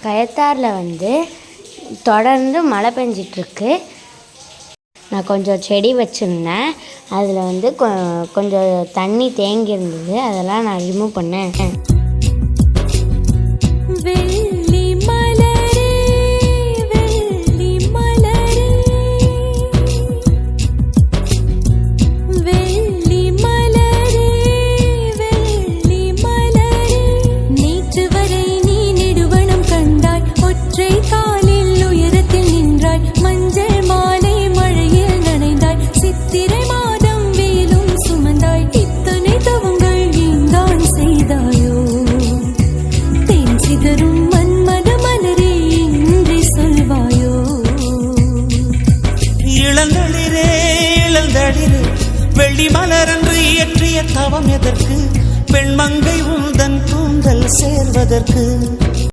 கயத்தாரில் தொடர்ந்து மழை பெஞ்சிட்ருக்கு. நான் கொஞ்சம் செடி வச்சுருந்தேன், அதில் கொஞ்சம் தண்ணி தேங்கி இருந்தது, அதெல்லாம் நான் ரிமூவ் பண்ணேன். வெள்ளி மலரன்று இயற்றிய தவம் எதற்கு? பெண்மங்கை உந்தன் கூந்தல் சேர்வதற்கு.